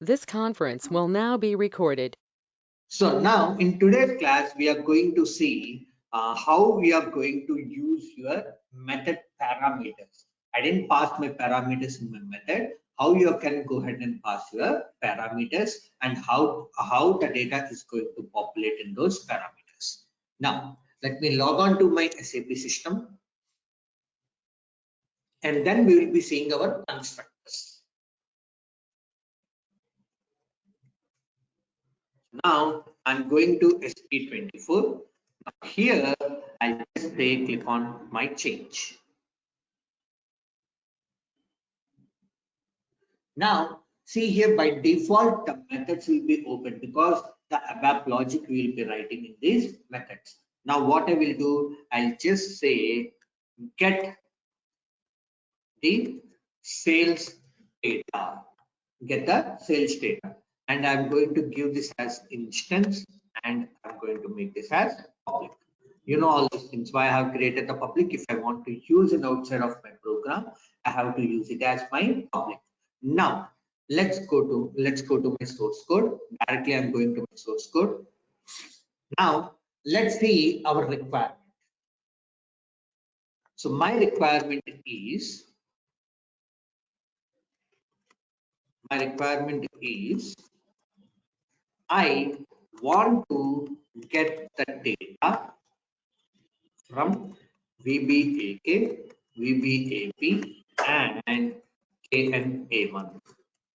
This conference will now be recorded. So now in today's class, we are going to see how we are going to use your method parameters. I didn't pass my parameters in my method. How you can go ahead and pass your parameters and how the data is going to populate in those parameters. Now, let me log on to my SAP system and then we will be seeing our constructors. Now I'm going to SP24. Here I'll just say click on my change. Now see here, by default the methods will be open because the ABAP logic we will be writing in these methods. Now what I will do, I'll just say get the sales data, get the sales data, and I'm going to give this as instance and I'm going to make this as public. You know all these things why I have created the public. If I want to use it outside of my program, I have to use it as my public. Now let's go to my source code. Directly I'm going to my source code. Now let's see our requirement. So my requirement is I want to get the data from VBAK, VBAP, and KNA1.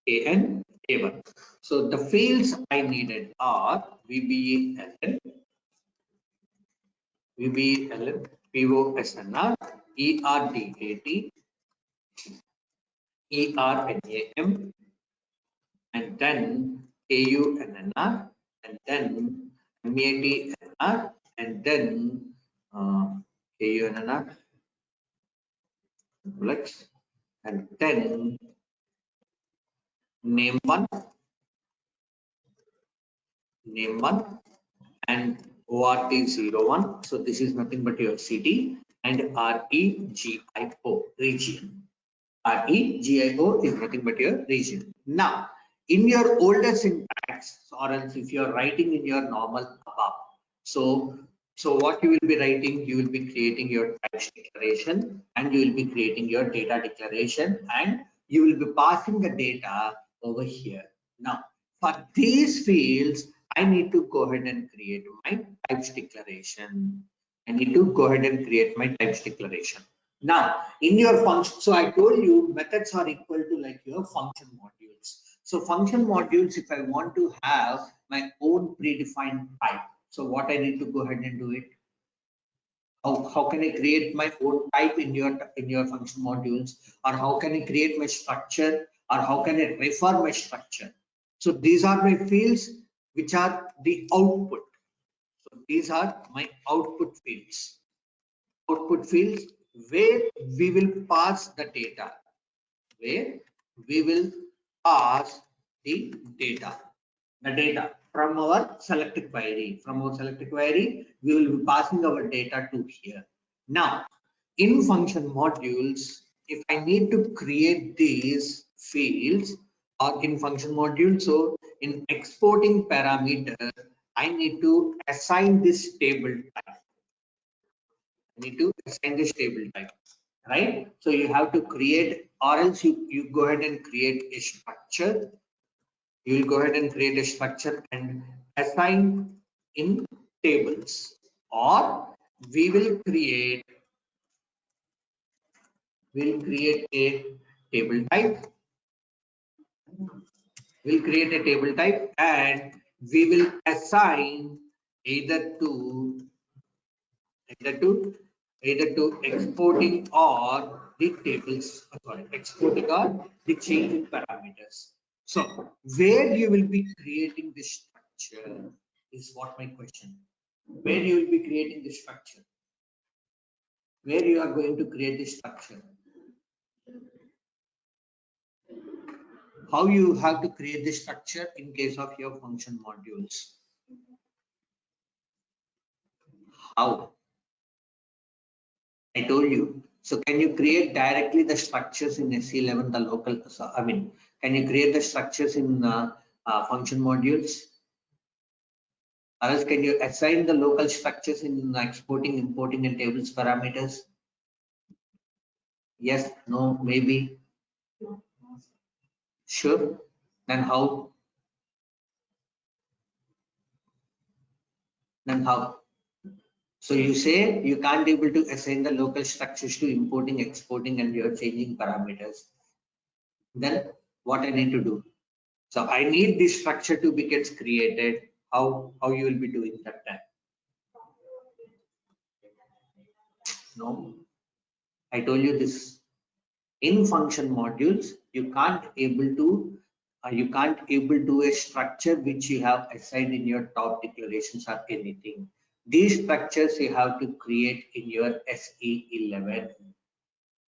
KNA1. So the fields I needed are VBALN, VBALN, POSNR, ERDAT, ERNAM, and then AUNNR, and then MATNR, and then AUNNR, and then name one, and ORT01. So this is nothing but your city, and REGIO, region. REGIO is nothing but your region. Now, in your older syntax, or else if you are writing in your normal ABAP, so what you will be writing, you will be creating your types declaration, and you will be creating your data declaration, and you will be passing the data over here. Now, for these fields, I need to go ahead and create my types declaration. Now, in your function, so I told you methods are equal to like your function modules. So function modules, if I want to have my own predefined type, so what I need to go ahead and do it. How can I create my own type in your function modules, or how can I create my structure, or how can I refer my structure? So these are my fields which are the output. So these are my output fields. Where we will pass the data. The data from our select query. We will be passing our data to here. Now, in function modules, if I need to create these fields or in function module, so in exporting parameter, I need to assign this table type. Right? So you have to create, or else you go ahead and create a structure. You will go ahead and create a structure and assign in tables, or we will create a table type. We'll create a table type and we will assign either to exporting or the tables, exporting or the changing parameters. So where you will be creating this structure is what my question. Where you will be creating the structure? Where you are going to create the structure? How you have to create the structure in case of your function modules? How? I told you. So can you create directly the structures in SC11, the local, I mean, Can you create the structures in function modules? Or else can you assign the local structures in exporting, importing, and tables parameters? Yes, no, maybe, sure. Then how? Then how? So you say you can't able to assign the local structures to importing, exporting, and you're changing parameters. Then what I need to do? So I need this structure to be gets created. How you will be doing that time? No, I told you this. In function modules, you can't able to a structure which you have assigned in your top declarations or anything. These structures you have to create in your SE11.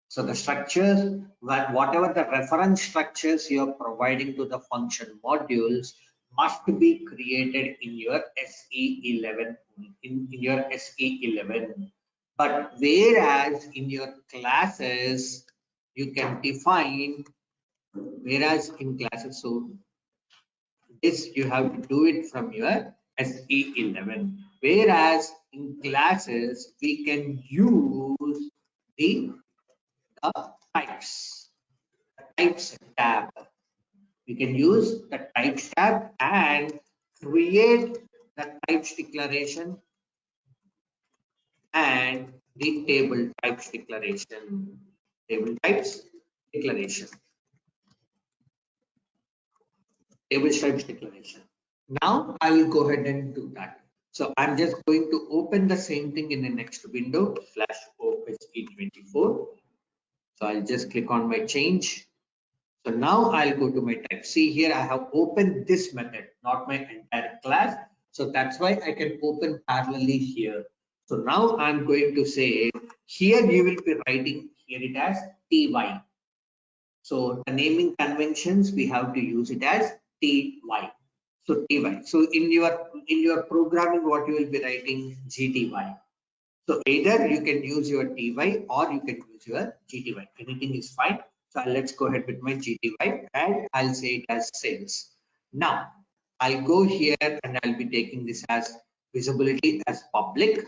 So the structures, whatever the reference structures you are providing to the function modules must be created in your SE11, in your SE11. But whereas in your classes, you can define, whereas in classes, so this you have to do it from your SE11. Whereas in classes, we can use the types. Types tab. We can use the types tab and create the types declaration and the table types declaration. Table types declaration. Table types declaration. Now I will go ahead and do that. So I'm just going to open the same thing in the next window, slash OSE24. So I'll just click on my change. So now I'll go to my type. See here, I have opened this method, not my entire class. So that's why I can open parallelly here. So now I'm going to say, here you will be writing here it as TY. So the naming conventions, we have to use it as TY. So TY. So in your programming, what you will be writing GTY. So either you can use your TY or you can use your GTY. Anything is fine. So let's go ahead with my GTY and I'll say it as sales. Now I'll go here and I'll be taking this as visibility as public.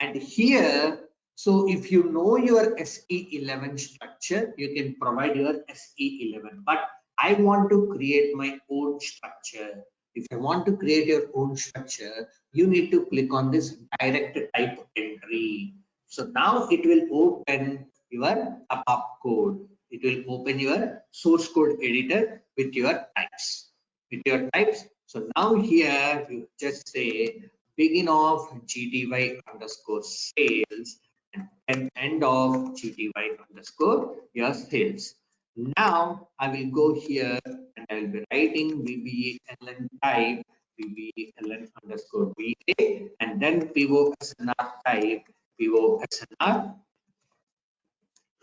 And here, so if you know your SE11 structure, you can provide your SE11. But I want to create my own structure. If I want to create your own structure, you need to click on this direct type entry. So now it will open your ABAP code. It will open your source code editor with your types. With your types. So now here you just say begin of GTY underscore sales and end of GTY underscore your sales. Now I will go here and I will be writing VBLN type VBLN underscore VA and then POSNR type POSNR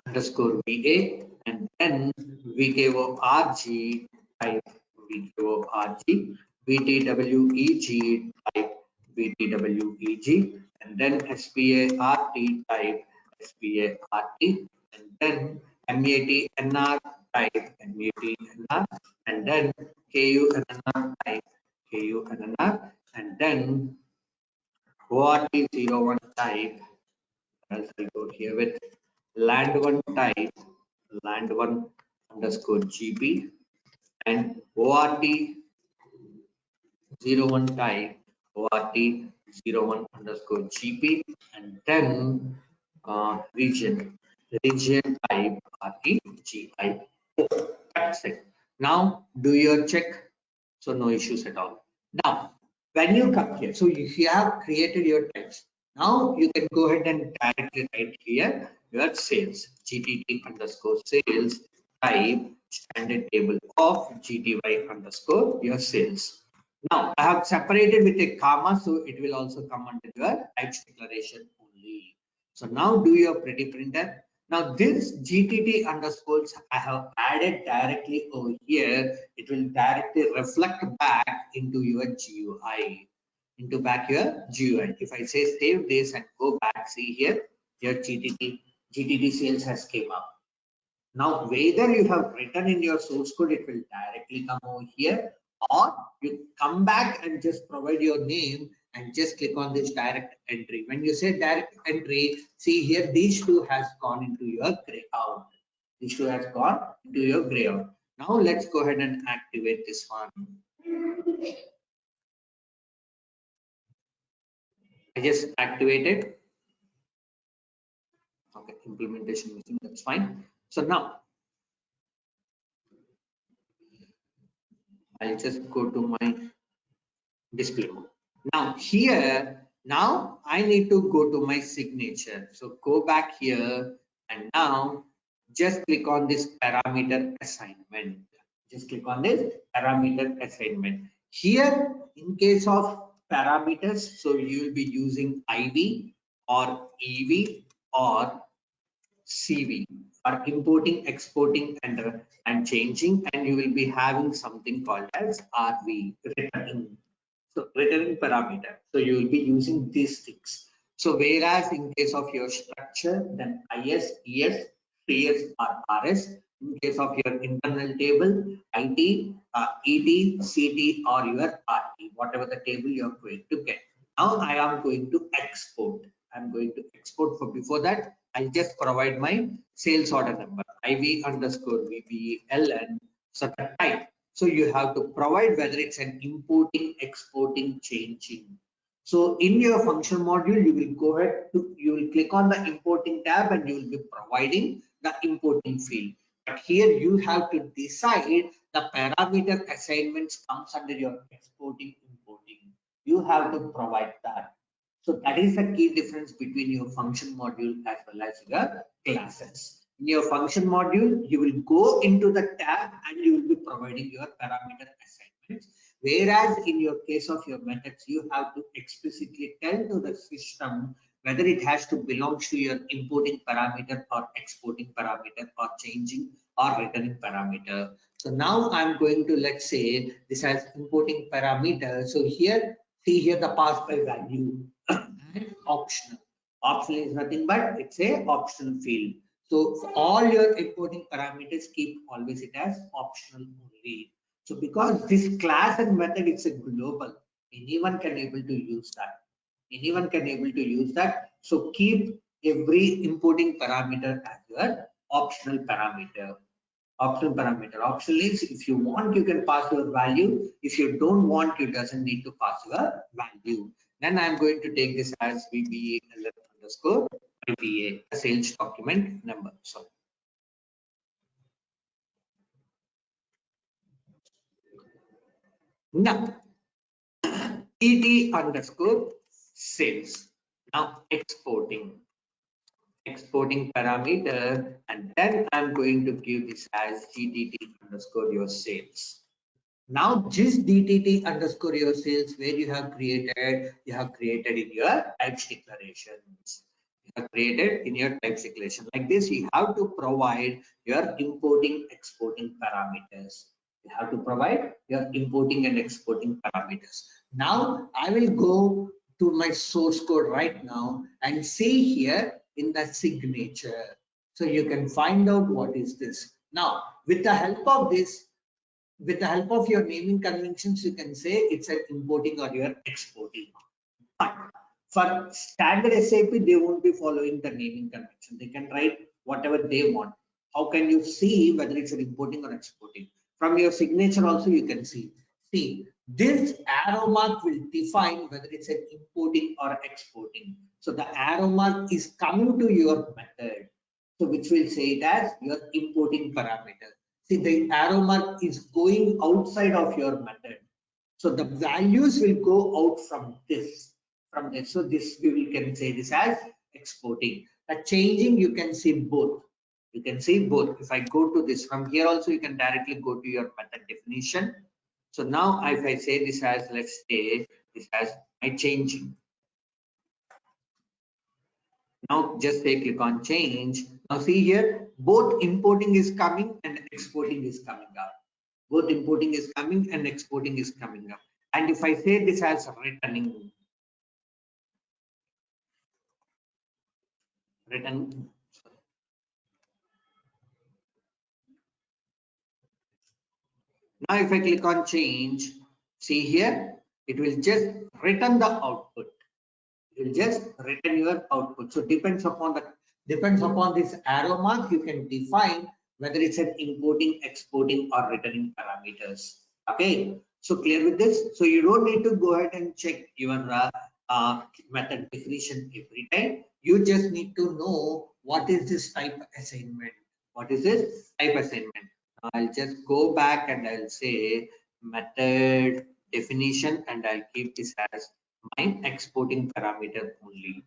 underscore VA and then VKORG type VKORG VTWEG type VTWEG and then SPART type SPART and then MATNR type MATNR and then KUNNR type KUNNR and then ORT01 type as I go here with land1 type land1 underscore GB and ORT01 type ORT01 underscore GP and then region type REGI. That's it. Now do your check. So no issues at all. Now when you come here, so if you have created your types, now you can go ahead and directly write here your sales GTT underscore sales type standard table of GTY underscore your sales. Now I have separated with a comma, so it will also come under your types declaration only. So now do your pretty printer. Now this GTT underscores I have added directly over here. It will directly reflect back into your GUI. Into back your GUI. If I say save this and go back, see here your GTT sales has came up. Now, whether you have written in your source code, it will directly come over here, or you come back and just provide your name and just click on this direct entry. When you say direct entry, see here, these two has gone into your grayout. These two has gone into your grayout. Now let's go ahead and activate this one. I just activated. Okay, implementation missing, that's fine. So now I'll just go to my display mode. Now here, now I need to go to my signature. So go back here and now just click on this parameter assignment. Just click on this parameter assignment. Here, in case of parameters, so you will be using IV or EV or CV for importing, exporting, and changing, and you will be having something called as RV, returning. So returning parameter. So you will be using these things. So whereas in case of your structure, then IS, ES, TS or RS. In case of your internal table, IT, ET, CT or your RT, whatever the table you are going to get. Now I am going to export. I'm going to export. For before that, I'll just provide my sales order number, IV underscore VBLN. So the type. So you have to provide whether it's an importing, exporting, changing. So in your function module, you will go ahead to, you will click on the importing tab and you will be providing the importing field. But here you have to decide the parameter assignments comes under your exporting, importing. You have to provide that. So that is the key difference between your function module as well as your classes. In your function module, you will go into the tab and you will be providing your parameter assignments. Whereas in your case of your methods, you have to explicitly tell to the system whether it has to belong to your importing parameter or exporting parameter or changing or returning parameter. So now I'm going to, let's say this has importing parameter. So here, see here the pass by value and optional. Optional is nothing but it's a optional field. So for all your importing parameters, keep always it as optional only. So because this class and method is a global, anyone can able to use that. Anyone can able to use that. So keep every importing parameter as your optional parameter. Optional parameter. Optional is if you want, you can pass your value. If you don't want, you doesn't need to pass your value. Then I'm going to take this as VBA underscore IBA, sales document number. So now ET underscore sales. Now exporting parameter, and then I'm going to give this as GTT underscore your sales. Now this DTT underscore your sales where you have created in your types declarations. You have created in your types declaration. Like this, you have to provide your importing, exporting parameters. You have to provide your importing and exporting parameters. Now I will go to my source code right now and see here in the signature. So you can find out what is this. Now with the help of this, with the help of your naming conventions, you can say it's an importing or you're exporting. But for standard SAP, they won't be following the naming convention. They can write whatever they want. How can you see whether it's an importing or exporting? From your signature also you can see. See, this arrow mark will define whether it's an importing or exporting. So the arrow mark is coming to your method. So which will say it as your importing parameter. See, the arrow mark is going outside of your method. So the values will go out from this. So this we can say this as exporting. The changing, you can see both. You can see both. If I go to this from here also, you can directly go to your method definition. So now if I say this as, let's say this as my changing. Now just say click on change. Now see here, both importing is coming and exporting is coming up. Both importing is coming and exporting is coming up. And if I say this as returning, Now if I click on change, see here, it will just return the output. It will just return your output. So depends upon this arrow mark, you can define whether it's an importing, exporting, or returning parameters. Okay, so clear with this? So you don't need to go ahead and check your method definition every time. You just need to know what is this type assignment. What is this type assignment? I'll just go back and I'll say method definition, and I'll keep this as my exporting parameter only.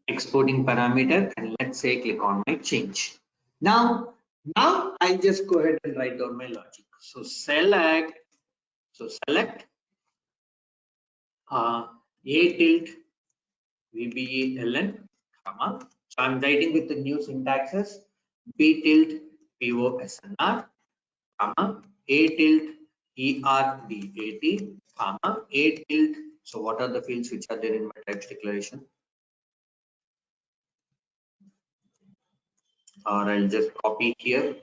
Exporting parameter, and let's say click on my change. Now I just go ahead and write down my logic. So select A tilt VBELN, comma. So I'm writing with the new syntaxes B tilt POSNR, comma, A tilt ERDAT, comma, A tilt. So what are the fields which are there in my types declaration? Or I'll just copy here,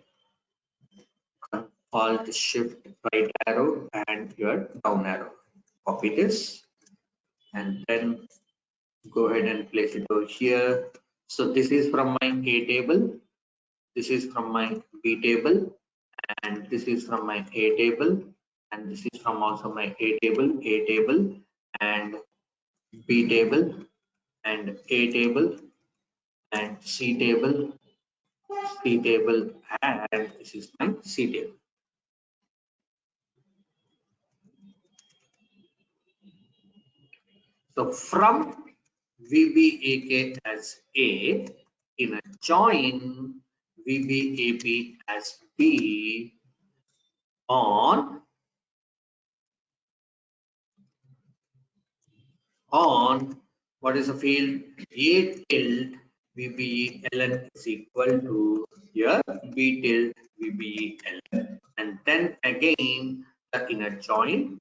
Alt Shift right arrow and your down arrow. Copy this and then go ahead and place it over here. So this is from my A table, this is from my B table, and this is from my A table, and this is from also my A table, and B table, and A table, and C table, and this is my C table. So from VBAK as A, in a join VBAP as B on what is the field? A tilt VBELN is equal to here B tilt VBELN, and then again the inner join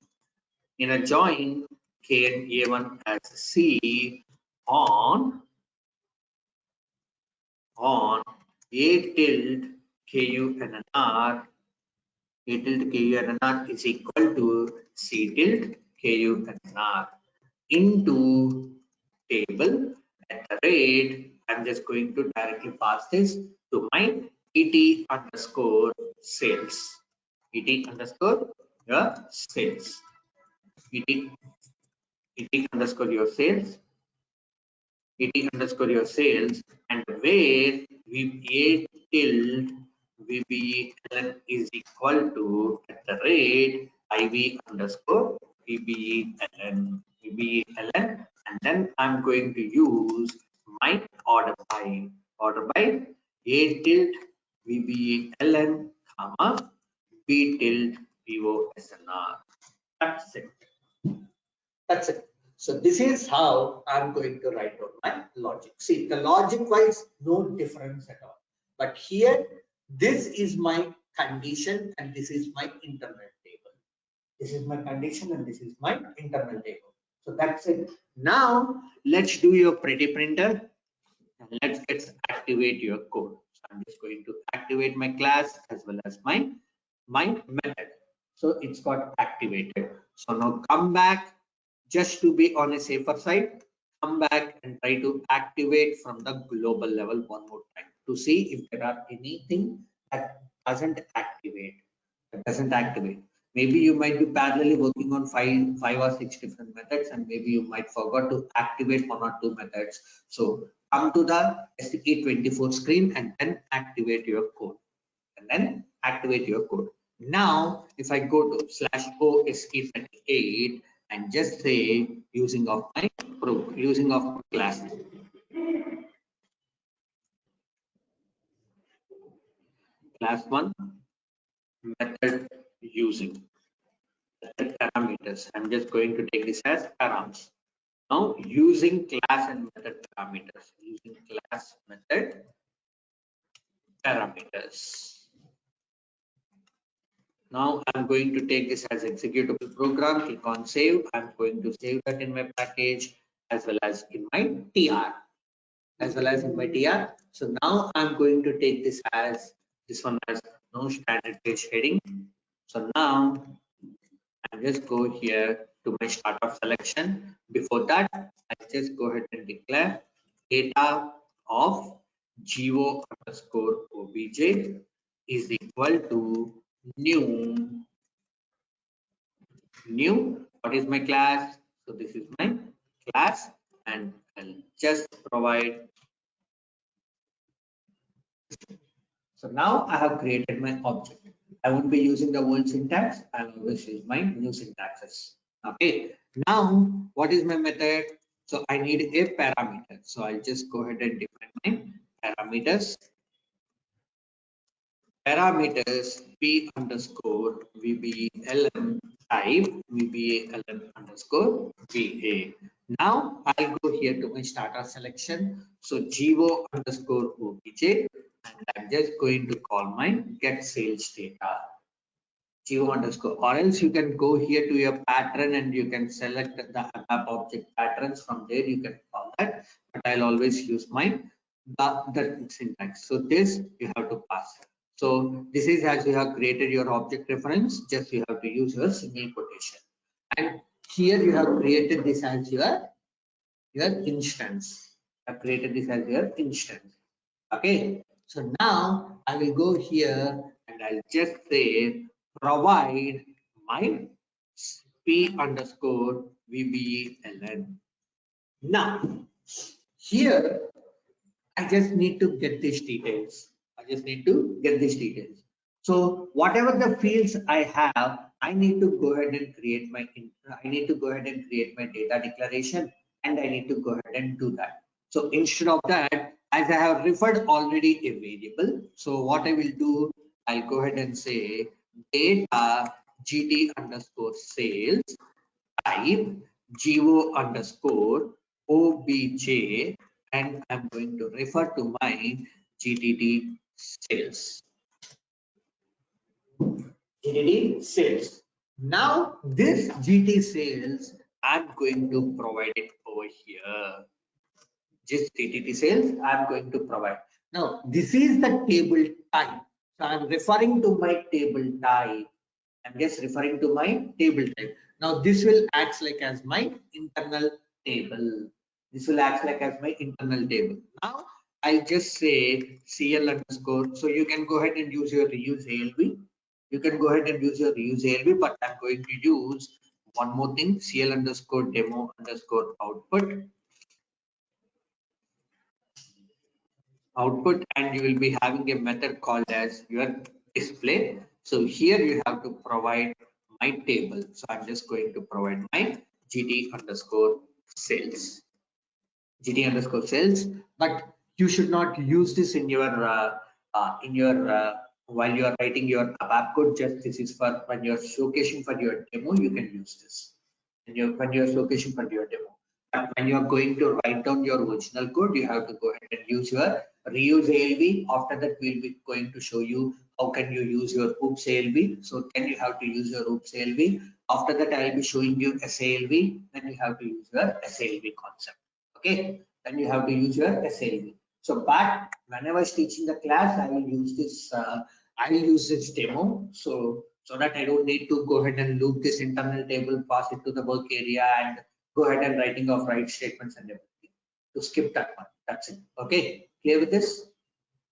K and A1 as C on A tilt KU and an R, A tilt KU and an R is equal to C tilt KU and an R into table at the rate. I'm just going to directly pass this to my ET underscore sales. ET underscore your sales. ET underscore your sales. ET underscore your sales, and where VBA tilt VBELN is equal to at the rate IV underscore VBELN, and then I'm going to use my order by A tilt VBELN, comma, B tilt VOSNR. That's it. That's it. So this is how I'm going to write down my logic. See, the logic wise, no difference at all. But here, this is my condition and this is my internal table. This is my condition and this is my internal table. So that's it. Now, let's do your pretty printer and let's activate your code. So I'm just going to activate my class as well as my method. So it's got activated. So now come back, just to be on a safer side, come back and try to activate from the global level one more time to see if there are anything that doesn't activate. Maybe you might be parallelly working on five or six different methods, and maybe you might forgot to activate one or two methods. So come to the SAP24 screen and then activate your code. Now, if I go to /OSE38 and just say using of my class one method using method parameters, I'm just going to take this as params. Now using class and method parameters, Now I'm going to take this as executable program, click on save. I'm going to save that in my package as well as in my TR. So now I'm going to take this as This one has no standard page heading. So now I'll just go here to my startup selection. Before that, I'll just go ahead and declare data of geo underscore obj is equal to new. What is my class? So this is my class, and I'll just provide. So now I have created my object. I won't be using the old syntax. I'll always use my new syntaxes. Okay. Now, what is my method? So I need a parameter. So I'll just go ahead and define my parameters. Parameters p underscore vblm type vblm underscore va. Now I'll go here to my starter selection. So geo underscore obj, and I'm just going to call my get sales data geo underscore, or else you can go here to your pattern and you can select the ABAP object patterns. From there you can call that, but I'll always use my the syntax. So this you have to pass. So this is as you have created your object reference, just you have to use your single quotation, and here you have created this as your instance. I've created this as your instance. Okay, so now I will go here and I'll just say provide my p underscore vbln. Now here I just need to get these details. I just need to get these details. So whatever the fields I have, I need to go ahead and create my data declaration, and I need to go ahead and do that. So instead of that, as I have referred already a variable, so what I will do, I'll go ahead and say data gt underscore sales type geo underscore obj, and I'm going to refer to my GTD sales. GTD sales. Now this GT sales, I'm going to provide it over here. Just GTD sales, I'm going to provide. Now this is the table type. So I'm referring to my table type. I'm just referring to my table type. Now this will act like as my internal table. This will act like as my internal table. Now I'll just say CL underscore. So you can go ahead and use your reuse ALB. You can go ahead and use your reuse ALB, but I'm going to use one more thing, CL underscore demo underscore output, and you will be having a method called as your display. So here you have to provide my table. So I'm just going to provide my GT underscore sales. GT underscore sales, but you should not use this in your while you are writing your ABAP code. Just this is for when you're showcasing for your demo, you can use this. And when you're showcasing for your demo. But when you are going to write down your original code, you have to go ahead and use your reuse ALB. After that, we'll be going to show you how can you use your oops ALB. So then you have to use your oops ALB. After that, I'll be showing you SALB. Then you have to use your SALB concept. Okay, then you have to use your SALB. So, but whenever I was teaching the class, I will use this. I will use this demo. So that I don't need to go ahead and loop this internal table, pass it to the work area, and go ahead and writing of write statements and everything. To skip that one. That's it. Okay, clear with this?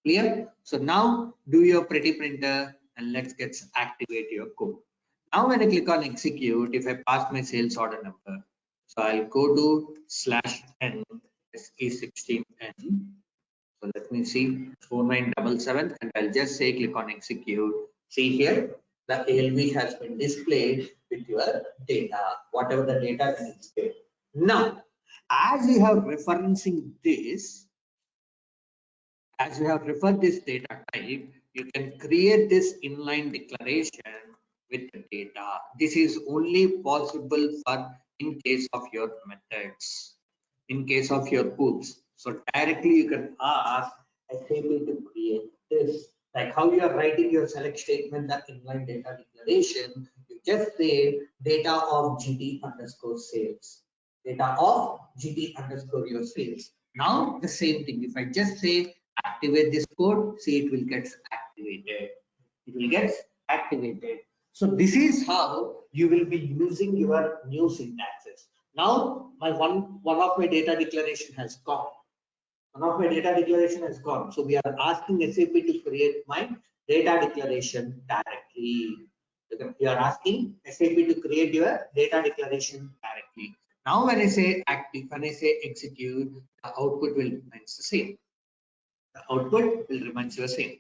Clear? So now do your pretty printer and let's get activate your code. Now when I click on execute, if I pass my sales order number, so I'll go to /n SE16N. So let me see 4977, and I'll just say click on execute. See here, the ALB has been displayed with your data, whatever the data is displayed. Now, as you have referencing this, as you have referred this data type, you can create this inline declaration with the data. This is only possible for in case of your methods, in case of your oops. So directly you can ask SAP to create this. Like how you are writing your select statement, that inline data declaration, you just say data of GT underscore sales. Data of GT underscore your sales. Now the same thing. If I just say activate this code, see it will get activated. It will get activated. So this is how you will be using your new syntaxes. Now my one of my data declaration has gone. One of my data declaration has gone. So we are asking SAP to create my data declaration directly. We are asking SAP to create your data declaration directly. Now when I say active, when I say execute, the output will remain the same. The output will remain the same.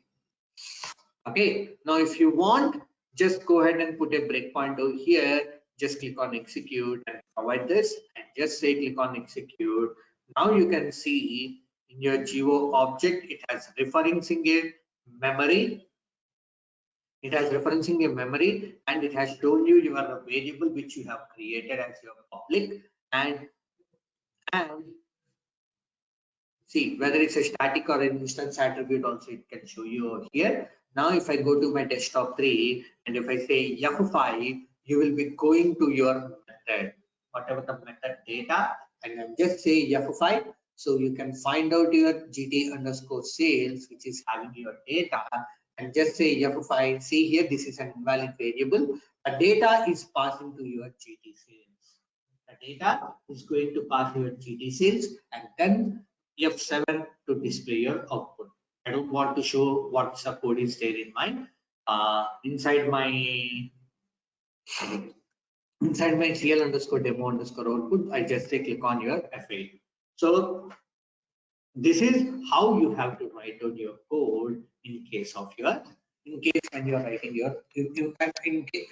Okay. Now if you want, just go ahead and put a breakpoint over here. Just click on execute and provide this and just say click on execute. Now you can see in your geo object, it has referencing a memory. It has referencing a memory and it has shown you your variable which you have created as your public and see whether it's a static or an instance attribute also it can show you over here. Now if I go to my desktop 3 and if I say F5, you will be going to your method, whatever the method data, and then just say F5. So you can find out your GT underscore sales, which is having your data, and just say F5. See here, this is an invalid variable. The data is passing to your GT sales. The data is going to pass your GT sales and then F7 to display your output. I don't want to show what's the code is there in mind. Inside my CL underscore demo underscore output, I just say click on your F8. So this is how you have to write down your code in case when you're writing your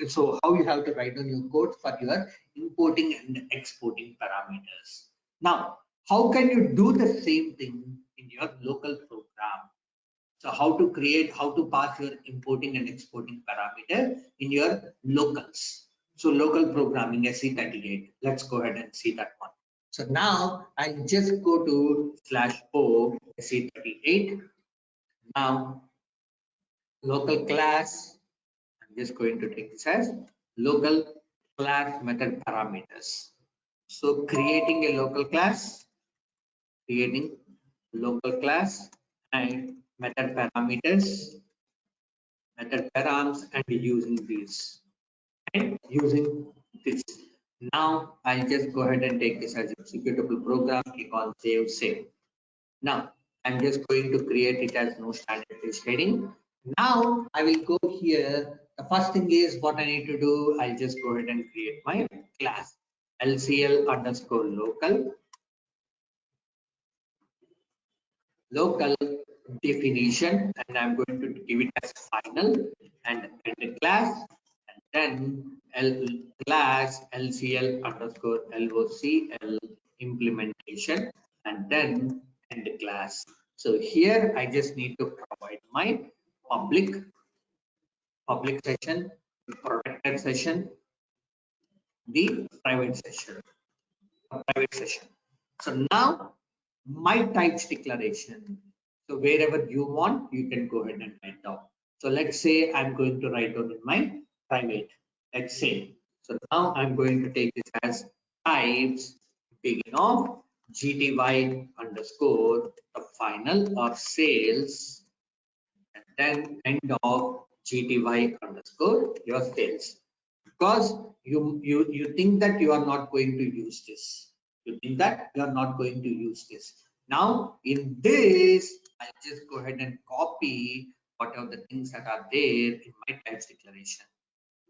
so how you have to write down your code for your importing and exporting parameters. Now how can you do the same thing in your local program? So how to pass your importing and exporting parameter in your locals. So local programming SE38. Let's go ahead and see that one. So now I'll just go to /o SE38. Now local class, I'm just going to take this as local class method parameters. So creating a local class, and method parameters, method params, and using these and using this. Now I'll just go ahead and take this as executable program, click on save. Now I'm just going to create it as no standard field heading. Now I will go here. The first thing is what I need to do. I'll just go ahead and create my class LCL underscore local definition, and I'm going to give it as final and end class, and then class LCL underscore LOCL implementation, and then end class. So here I just need to provide my public session, protected session, the private session. So now my types declaration. So wherever you want, you can go ahead and write down. So let's say I'm going to write down in my private. Let's say. So now I'm going to take this as types begin of GTY underscore the final or sales and then end of GTY underscore your sales. Because you think that you are not going to use this. You think that you are not going to use this. Now in this, I'll just go ahead and copy whatever the things that are there in my types declaration.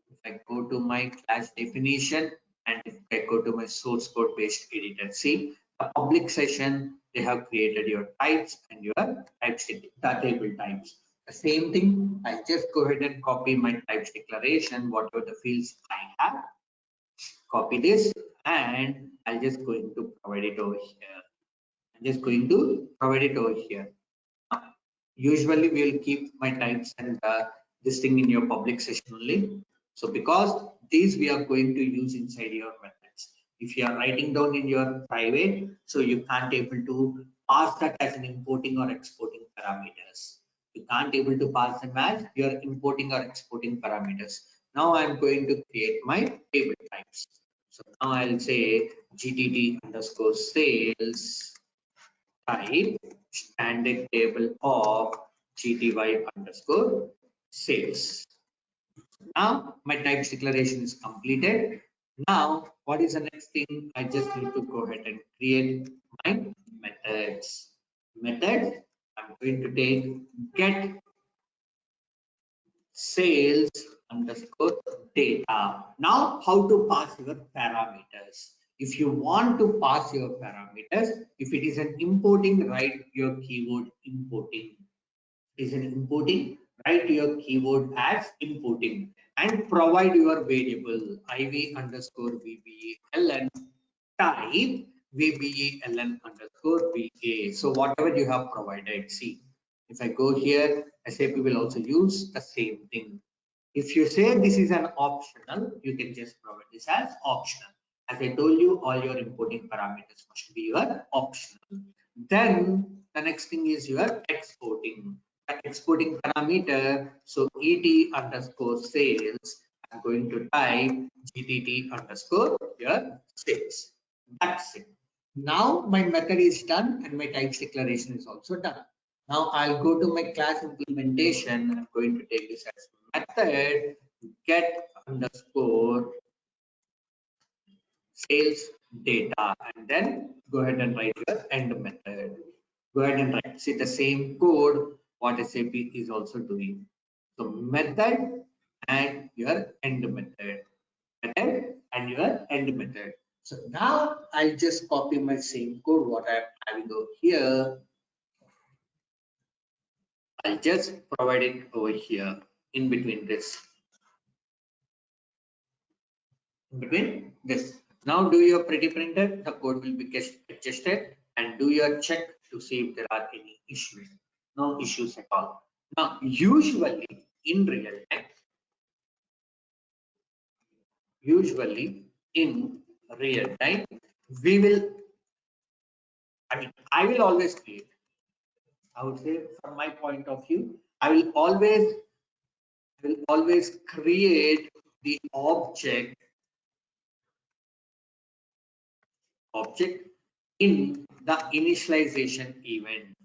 If I go to my class definition and if I go to my source code based editor, see the public session, they have created your types and your types, the table types. The same thing, I just go ahead and copy my types declaration, whatever the fields I have, copy this, and I'm just going to provide it over here. I'm just going to provide it over here. Usually we will keep my types and this thing in your public session only. So because these we are going to use inside your methods. If you are writing down in your private, so you can't able to pass that as an importing or exporting parameters. You can't able to pass them as your importing or exporting parameters. Now I'm going to create my table types. So now I'll say GTT underscore sales type standard table of GTY underscore sales. Now my types declaration is completed. Now what is the next thing? I just need to go ahead and create my methods. Method, I'm going to take get sales underscore data. Now how to pass your parameters? If you want to pass your parameters, if it is an importing, write your keyword importing. Is an importing, write your keyword as importing and provide your variable iv underscore vbaln type vbaln underscore va. So whatever you have provided, see, if I go here, SAP will also use the same thing. If you say this is an optional, you can just provide this as optional. As I told you, all your importing parameters must be your optional. Then the next thing is your exporting. The exporting parameter, so et underscore sales, I'm going to type gtt underscore your sales. That's it. Now my method is done and my types declaration is also done. Now I'll go to my class implementation. I'm going to take this as method get underscore sales data and then go ahead and write your end method. Go ahead and write. See the same code what SAP is also doing. So method and your end method. Method and your end method. So now I'll just copy my same code what I'm having over here. I'll just provide it over here in between this. In between this. Now do your pretty printer, the code will be adjusted and do your check to see if there are any issues. No issues at all. Now usually in real time, we will, I will always create. I would say from my point of view, I will always create the object in the initialization event.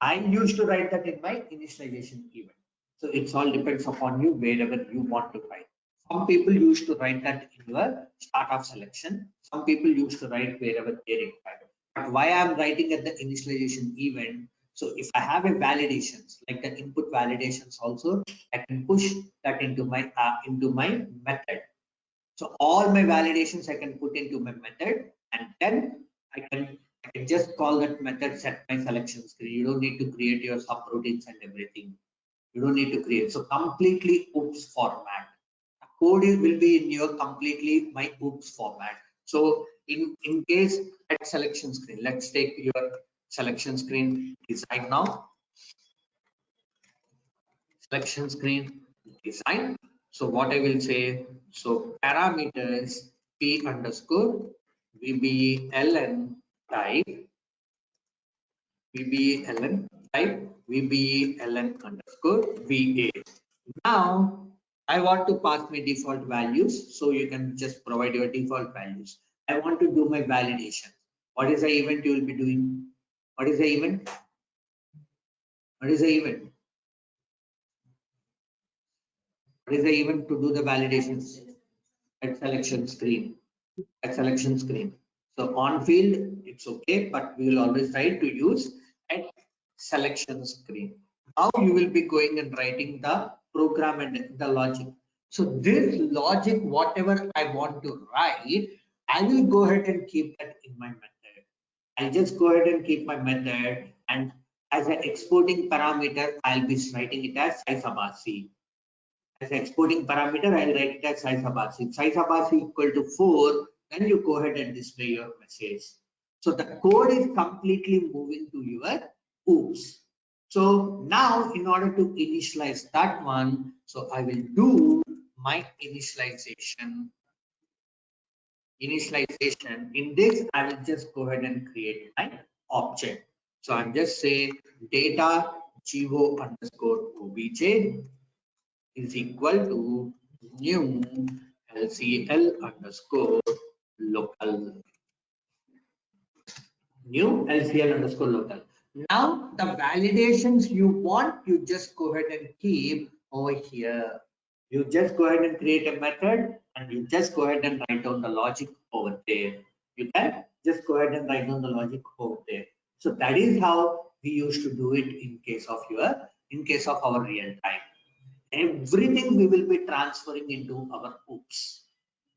I used to write that in my initialization event. So it's all depends upon you wherever you want to write. Some people used to write that in your start of selection. Some people used to write wherever they require. But why I'm writing at the initialization event? So if I have a validations like the input validations also, I can push that into my method. So all my validations I can put into my method and then I can just call that method set my selection screen. You don't need to create your subroutines and everything. You don't need to create. So completely oops format. The code will be in your completely my oops format. So in case at selection screen, let's take your selection screen design now. Selection screen design. So what I will say, so parameters p underscore vbln type vbln underscore va. Now I want to pass my default values, so you can just provide your default values. I want to do my validation. What is the event you will be doing? What is the event? What is the event? What is the event to do the validations? At selection screen. So on field, it's okay, but we will always try to use at selection screen. Now you will be going and writing the program and the logic. So this logic, whatever I want to write, I will go ahead and keep that in my method. I'll just go ahead and keep my method, and as an exporting parameter, I'll be writing it as size abasi. As exporting parameter, I'll write it as size abasi. If size abasi equal to 4, then you go ahead and display your message. So the code is completely moving to your oops. So now in order to initialize that one, so I will do my initialization. In this, I will just go ahead and create my object. So I'm just saying data go underscore obj is equal to new LCL underscore local. new LCL underscore local. Now the validations you want, you just go ahead and keep over here. You just go ahead and create a method and you just go ahead and write down the logic over there. You can just go ahead and write down the logic over there. So that is how we used to do it in case of our real time. Everything we will be transferring into our hooks.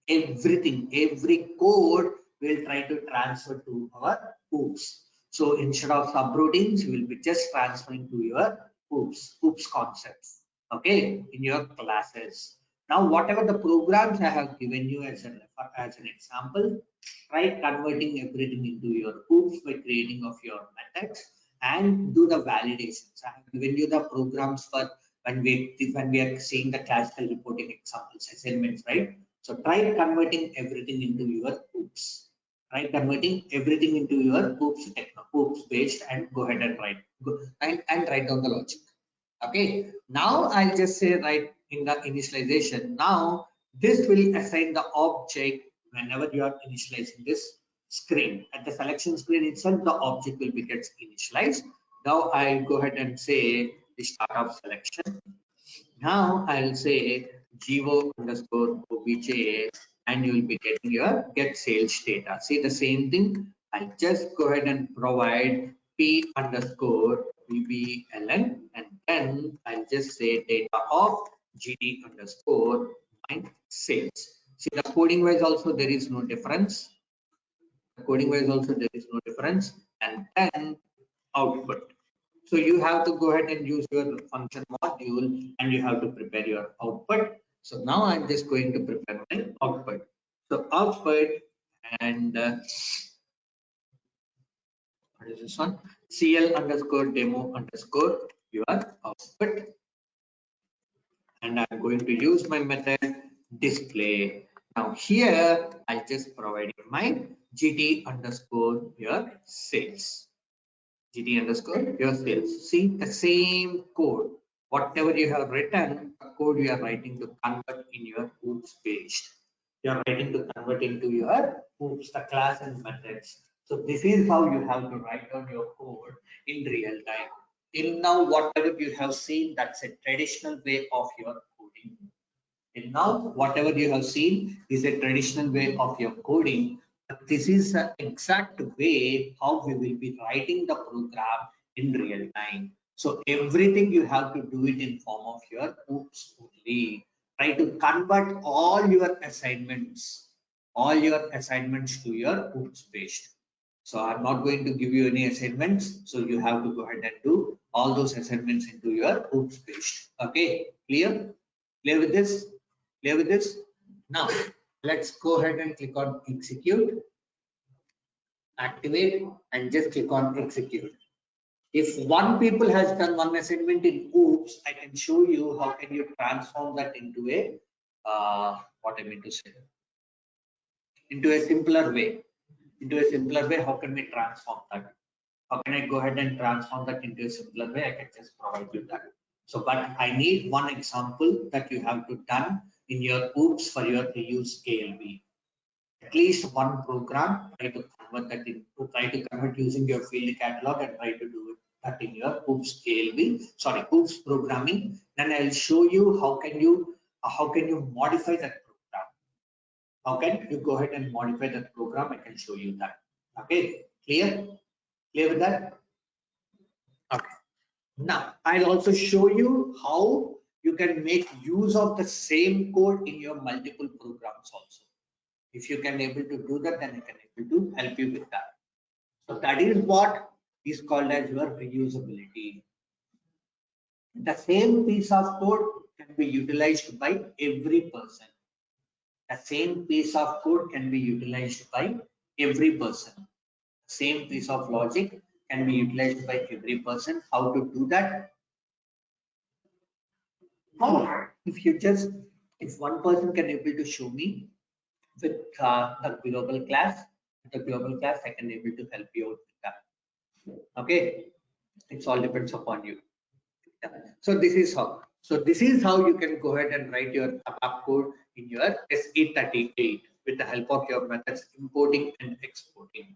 Everything, every code will try to transfer to our hooks. So instead of subroutines, you will be just transferring to your hooks concepts. Okay, in your classes. Now, whatever the programs I have given you as an example, try converting everything into your hooks by creating of your methods and do the validations. I have given you the programs for when we are seeing the classical reporting examples assignments, right? So try converting everything into your hooks. Try converting everything into your hooks based and go ahead and and write down the logic. Okay. Now I'll just say right in the initialization. Now this will assign the object whenever you are initializing this screen. At the selection screen itself, the object will be gets initialized. Now I'll go ahead and say the start of selection. Now I'll say geo underscore obj and you will be getting your get sales data. See the same thing. I'll just go ahead and provide p underscore vbln and then I'll just say data of gd underscore mind sales. See the coding wise also there is no difference. The coding wise also there is no difference and then output. So you have to go ahead and use your function module and you have to prepare your output. So now I'm just going to prepare my output. So output and what is this one? CL underscore demo underscore your output. And I'm going to use my method display. Now here I just provided my GT underscore your sales. GT underscore your sales. See the same code. Whatever you have written, the code you are writing to convert in your hooks page. You are writing to convert into your hooks, the class and methods. So this is how you have to write down your code in real time. Till now, whatever you have seen, that's a traditional way of your coding. Till now, whatever you have seen is a traditional way of your coding. But this is the exact way how we will be writing the program in real time. So everything you have to do it in form of your hooks only. Try to convert all your assignments to your hooks based. So I'm not going to give you any assignments. So you have to go ahead and do all those assignments into your hooks based. Okay, clear? Clear with this? Clear with this? Now, let's go ahead and click on execute, activate, and just click on execute. If one people has done one assignment in OOPS, I can show you how can you transform that into a, what I mean to say, into a simpler way. Into a simpler way, how can we transform that? How can I go ahead and transform that into a simpler way? I can just provide you that. So, but I need one example that you have to done in your OOPS for your use ALB. At least one program, try to convert that into, try to convert using your field catalog and try to do it that in your OOPS ALB, sorry, OOPS programming. Then I'll show you how can you modify that program. How can you go ahead and modify that program? I can show you that. Okay, clear? Clear with that? Okay. Now, I'll also show you how you can make use of the same code in your multiple programs also. If you can able to do that, then I can able to help you with that. So that is what is called as your reusability. The same piece of code can be utilized by every person. The same piece of code can be utilized by every person. Same piece of logic can be utilized by every person. How to do that? If one person can able to show me with the global class, I can able to help you out with that. Okay, it's all depends upon you. So this is how. So this is how you can go ahead and write your ABAP code in your SE38 with the help of your methods importing and exporting.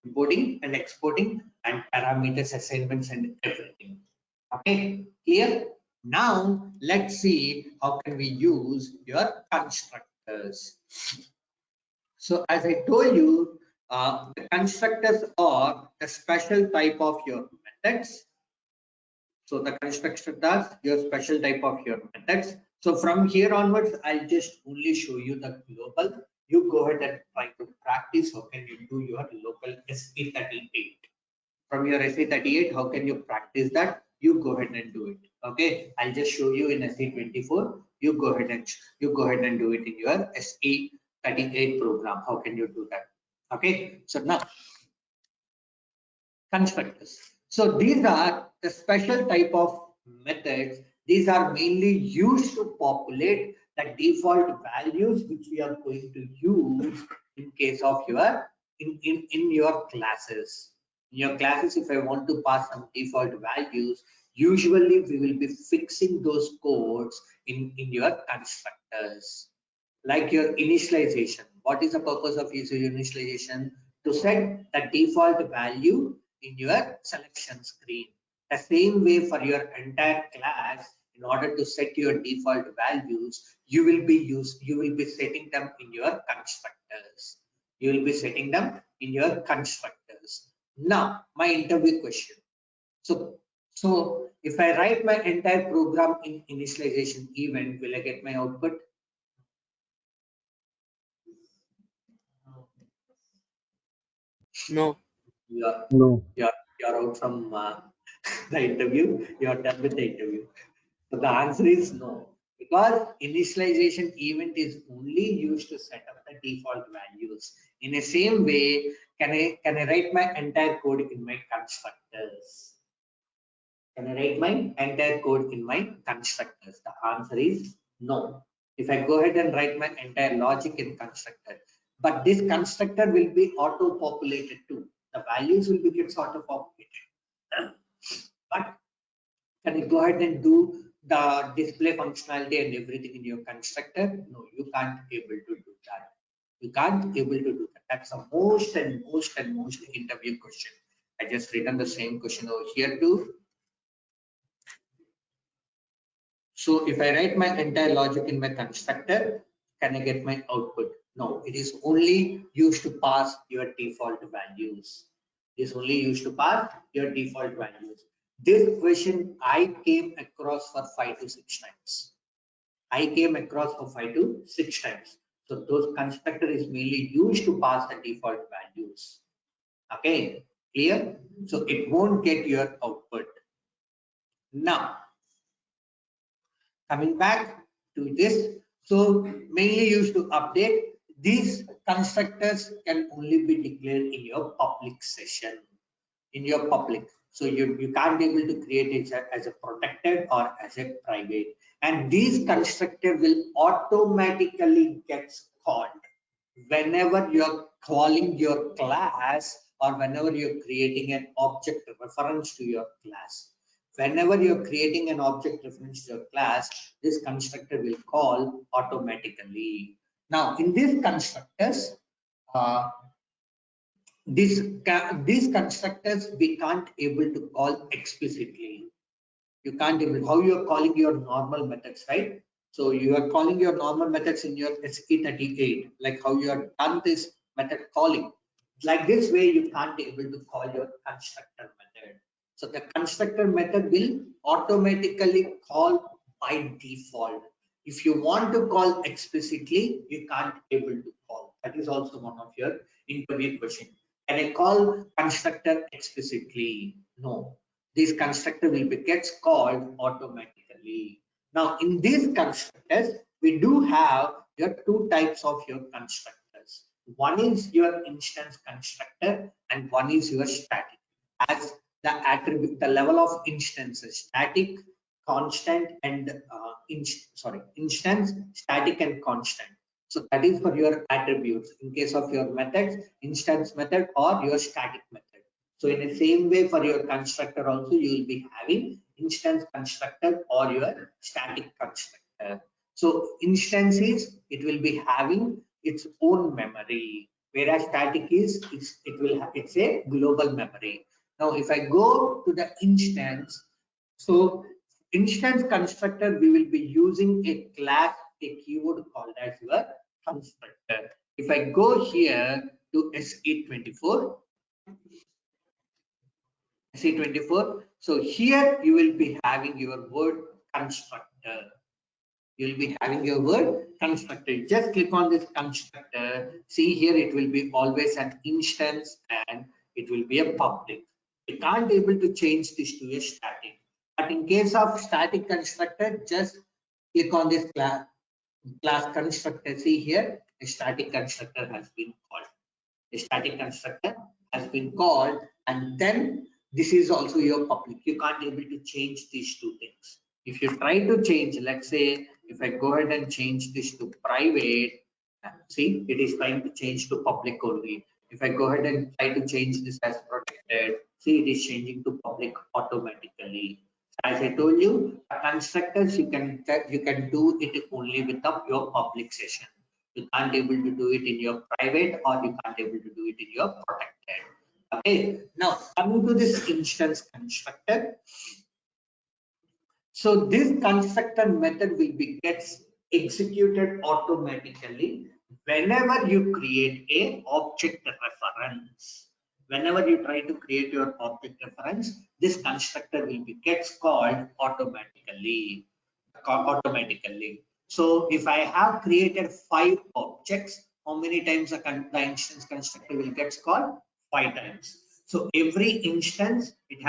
importing and exporting and parameters assignments and everything. Okay, clear? Now let's see how can we use your constructors. So as I told you, the constructors are the special type of your methods. So the constructor does your special type of your methods. So from here onwards, I'll just only show you the global. You go ahead and try to practice how can you do your local SE38. From your SE38, how can you practice that? You go ahead and do it. Okay, I'll just show you in SE24. You go ahead and do it in your SE38 program. How can you do that? Okay, so now constructors. So these are the special type of methods. These are mainly used to populate the default values which we are going to use in case of your in your classes. In your classes, if I want to pass some default values, usually we will be fixing those codes in your constructors. Like your initialization. What is the purpose of user initialization? To set the default value in your selection screen. The same way for your entire class, in order to set your default values, you will be setting them in your constructors. You will be setting them in your constructors. Now, my interview question. So if I write my entire program in initialization event, will I get my output? No. You're No. you're out from the interview. You're done with the interview. So the answer is no, because initialization event is only used to set up the default values. In the same way, can I write my entire code in my constructors? Can I write my entire code in my constructors? The answer is no. If I go ahead and write my entire logic in constructor, but this constructor will be auto-populated too. The values will be gets auto-populated. But can you go ahead and do the display functionality and everything in your constructor? No, you can't able to do that. You can't able to do that. That's the most interview question. I just written the same question over here too. So if I write my entire logic in my constructor, can I get my output? No, it is only used to pass your default values. It is only used to pass your default values. This question I came across for 5 to 6 times. I came across for 5 to 6 times. So those constructor is mainly used to pass the default values. Okay, clear? So it won't get your output. Now, coming back to this, so mainly used to update. These constructors can only be declared in your public session, in your public. So you can't be able to create it as a protected or as a private. And these constructor will automatically get called whenever you're calling your class or whenever you're creating an object reference to your class. Whenever you're creating an object reference to your class, this constructor will call automatically. Now, in these constructors, uh, these constructors we can't able to call explicitly. You can't able how you are calling your normal methods, right? So you are calling your normal methods in your SE38, like how you have done this method calling. Like this way, you can't be able to call your constructor method. So the constructor method will automatically call by default. If you want to call explicitly, you can't able to call. That is also one of your interview question. Can I call constructor explicitly? No. This constructor will be gets called automatically. Now in these constructors, we do have your two types of your constructors. One is your instance constructor and one is your static. As the attribute, the level of instances, static, constant, and instance, static, and constant. So that is for your attributes in case of your methods, instance method or your static method. So in the same way for your constructor also you will be having instance constructor or your static constructor. So instances, it will be having its own memory, Whereas static is it's a global memory. Now if I go to the instance, so instance constructor, we will be using a class, a keyword called as your constructor. If I go here to SE24, so here you will be having your word constructor. You will be having your word constructor. Just click on this constructor. See here, it will be always an instance and it will be a public. You can't able to change this to a static. But in case of static constructor, just click on this class constructor. See here, a static constructor has been called. A static constructor has been called, and then this is also your public. You can't able to change these two things. If you try to change, let's say if I go ahead and change this to private, see it is trying to change to public only. If I go ahead and try to change this as protected, see it is changing to public automatically. As I told you, constructors you can do it only with your public session. You can't able to do it in your private, or you can't able to do it in your protected. Okay, now coming to this instance constructor. So this constructor method will be gets executed automatically whenever you create a object reference. Whenever you try to create your object reference, this constructor will be gets called automatically. So if I have created 5 objects, how many times the instance constructor will get called? 5 times. So every instance it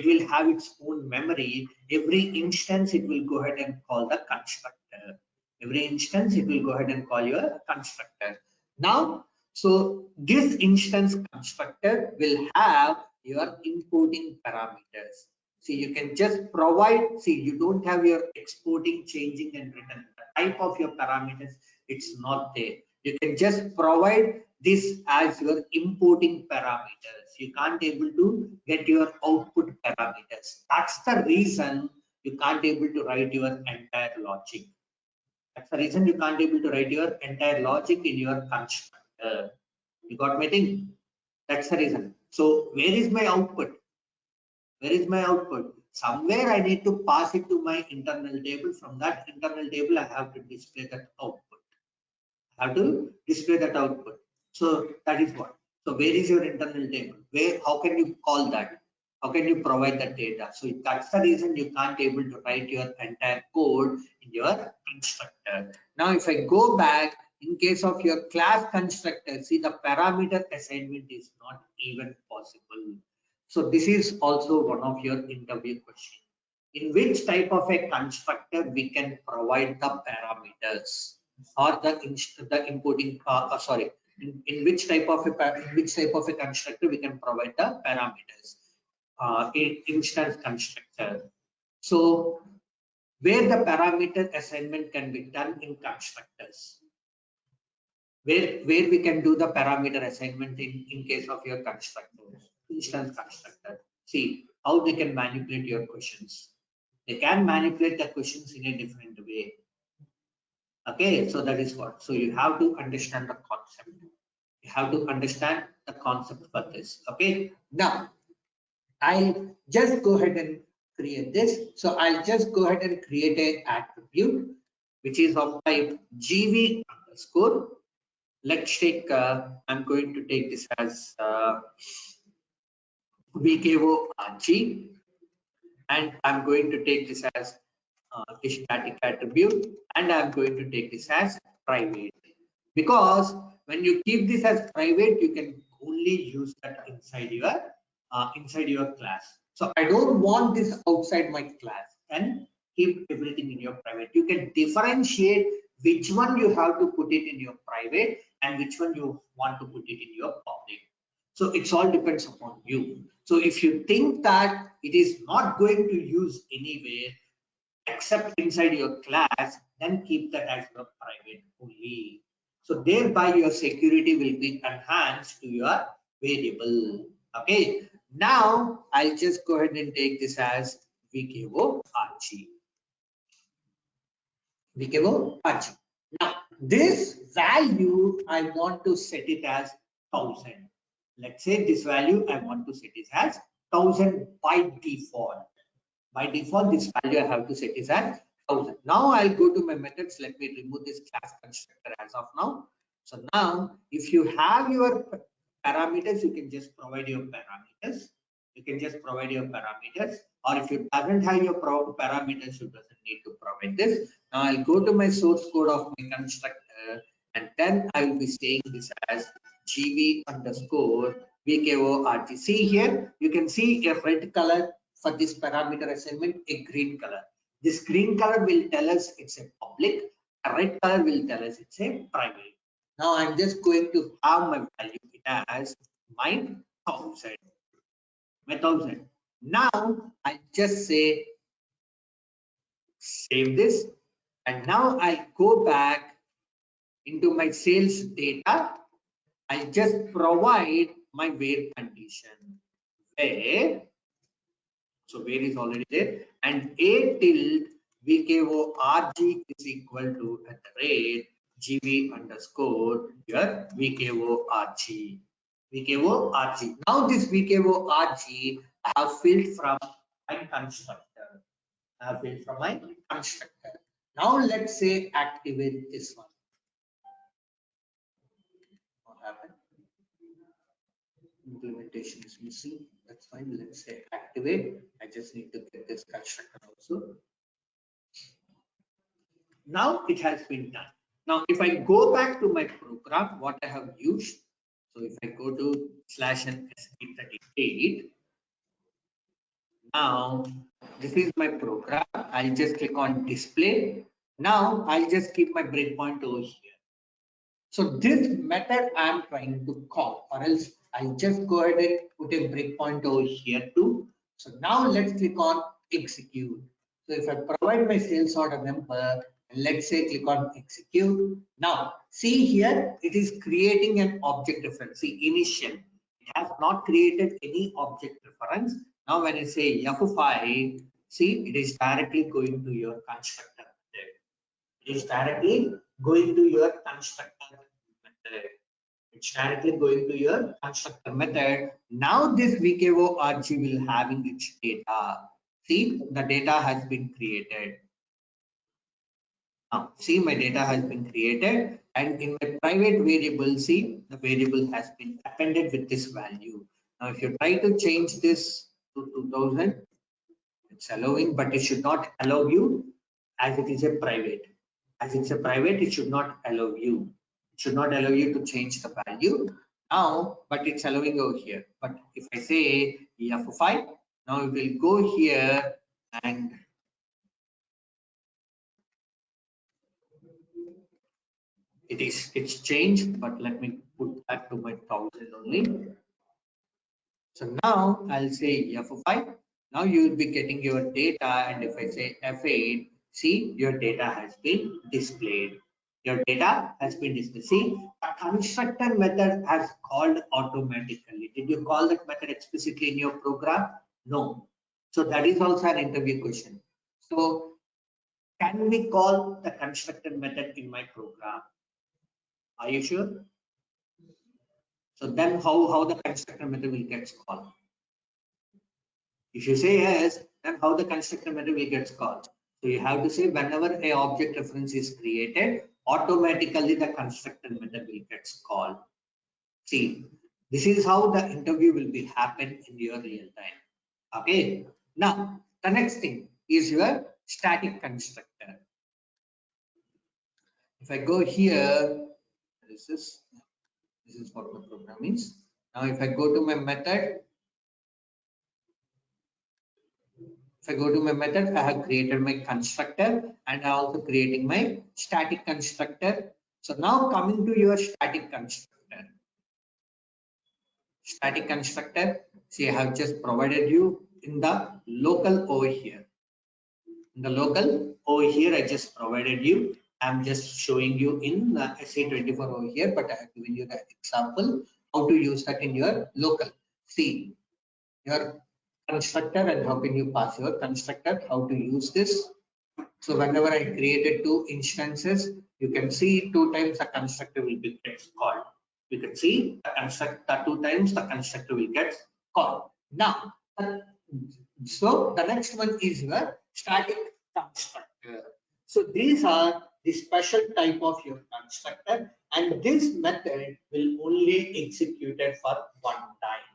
will have its own memory. Every instance it will go ahead and call the constructor. Every instance it will go ahead and call your constructor. Now, so this instance constructor will have your importing parameters. See, you can just provide, see, you don't have your exporting, changing and return. The type of your parameters, it's not there. You can just provide this as your importing parameters. You can't able to get your output parameters. That's the reason you can't able to write your entire logic. That's the reason you can't able to write your entire logic in your constructor. You got my thing? That's the reason. So where is my output? Where is my output? Somewhere I need to pass it to my internal table. From that internal table, I have to display that output. I have to display that output. So that is what. So where is your internal table? Where? How can you call that? How can you provide that data? So that's the reason you can't able to write your entire code in your constructor. Now, if I go back, in case of your class constructor, see the parameter assignment is not even possible. So this is also one of your interview questions. In which type of a constructor we can provide the parameters or the importing in which type of a constructor we can provide the parameters in instance constructor. So where the parameter assignment can be done in constructors, where we can do the parameter assignment in case of your constructors, instance constructor. See how they can manipulate your questions. They can manipulate the questions in a different way. Okay, so that is what. So you have to understand the concept. You have to understand the concept for this. Okay, now I'll just go ahead and create this. So I'll just go ahead and create an attribute which is of type GV underscore. Let's take, I'm going to take this as VKO RG, and I'm going to take this as a static attribute, and I'm going to take this as private, because when you keep this as private, you can only use that inside your class. So I don't want this outside my class, and keep everything in your private. You can differentiate which one you have to put it in your private and which one you want to put it in your public. So it's all depends upon you. So if you think that it is not going to use anywhere except inside your class, then keep that as your private only. So thereby your security will be enhanced to your variable. Okay. Now I'll just go ahead and take this as VKO RG. VKO RG. Now, this value, I want to set it as 1000. Let's say this value, I want to set it as 1000 by default. By default, this value I have to set is at 1000. Now I'll go to my methods. Let me remove this class constructor as of now. So now, if you have your parameters, you can just provide your parameters. You can just provide your parameters, or if you doesn't have your parameters, you doesn't need to provide this. Now I'll go to my source code of my constructor, and then I will be saying this as gv underscore vkorg. See here, you can see a red color for this parameter assignment, a green color. This green color will tell us it's a public, a red color will tell us it's a private. Now I'm just going to have my value it as my 1000. My 1000. Now I just say save this, and now I go back into my sales data. I just provide my where condition, where, so where is already there, and a tilde vkorg is equal to at the rate gv underscore your vkorg. vkorg. Now this vkorg I have filled from my constructor. I have filled from my constructor. Now let's say activate this one. What happened? Implementation is missing. That's fine. Let's say activate. I just need to get this constructor also. Now it has been done. Now if I go back to my program, what I have used, so if I go to /n SP38, now this is my program. I'll just click on display. Now I'll just keep my breakpoint over here. So this method I'm trying to call, or else I'll just go ahead and put a breakpoint over here too. So now let's click on execute. So if I provide my sales order number, and let's say click on execute. Now see here, it is creating an object reference. See initial, it has not created any object reference. Now when I say F5, see it is directly going to your constructor. It is directly going to your constructor method. It's directly going to your constructor method. Now this vkorg will having its data. See, the data has been created. Now, see, my data has been created, and in my private variable, see, the variable has been appended with this value. Now, if you try to change this to 2000, it's allowing, but it should not allow you as it is a private. As it's a private, it should not allow you. It should not allow you to change the value now, but it's allowing over here. But if I say F5, now it will go here and it's changed, but let me put that to my 1000 only. So now I'll say F5. Now you will be getting your data, and if I say F8, see your data has been displayed. Your data has been displayed. See, a constructor method has called automatically. Did you call that method explicitly in your program? No. So that is also an interview question. So can we call the constructor method in my program? Are you sure? So then how the constructor method will get called? If you say yes, then how the constructor method will get called? So you have to say whenever a object reference is created, automatically the constructor method will get called. See, this is how the interview will be happen in your real time. Okay. Now the next thing is your static constructor. If I go here, this is what the program is. Now if I go to my method, if I go to my method, I have created my constructor and I also creating my static constructor. So now coming to your static constructor. Static constructor, see I have just provided you in the local over here. In the local over here, I just provided you. I'm just showing you in the SA24 over here, but I have given you the example how to use that in your local. See your constructor and how can you pass your constructor, how to use this. So whenever I created two instances, you can see two times the constructor will be gets called. You can see the two times the constructor will get called. Now, so the next one is your static constructor. So these are the special type of your constructor, and this method will only executed for one time.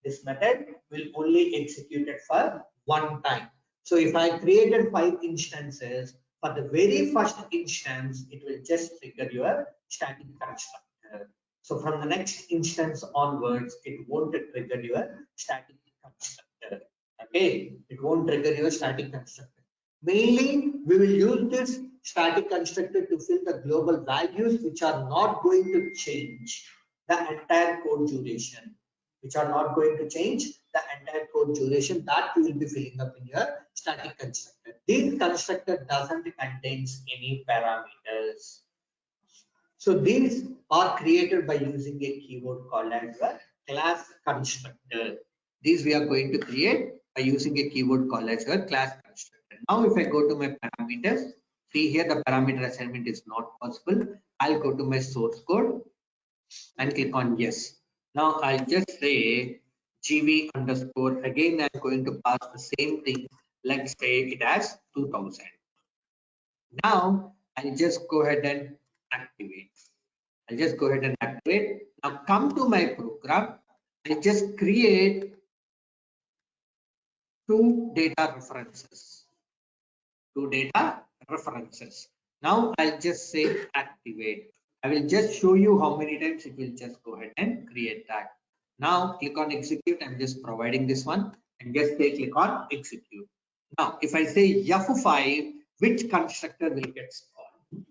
This method will only execute it for one time. So if I created 5 instances, for the very first instance, it will just trigger your static constructor. So from the next instance onwards, it won't trigger your static constructor. Okay, it won't trigger your static constructor. Mainly, we will use this static constructor to fill the global values which are not going to change the entire code duration, which are not going to change the entire code duration, that you will be filling up in your static constructor. This constructor doesn't contains any parameters. So these are created by using a keyword called as a class constructor. These we are going to create by using a keyword called as a class constructor. Now if I go to my parameters, see here the parameter assignment is not possible. I'll go to my source code and click on yes. Now I'll just say gv underscore, again I'm going to pass the same thing. Let's say it as 2000. Now I'll just go ahead and activate. I'll just go ahead and activate. Now come to my program. I just create two data references. Two data references. Now I'll just say activate. I will just show you how many times it will just go ahead and create that. Now click on execute. I'm just providing this one and just say click on execute. Now if I say F5, which constructor will get called?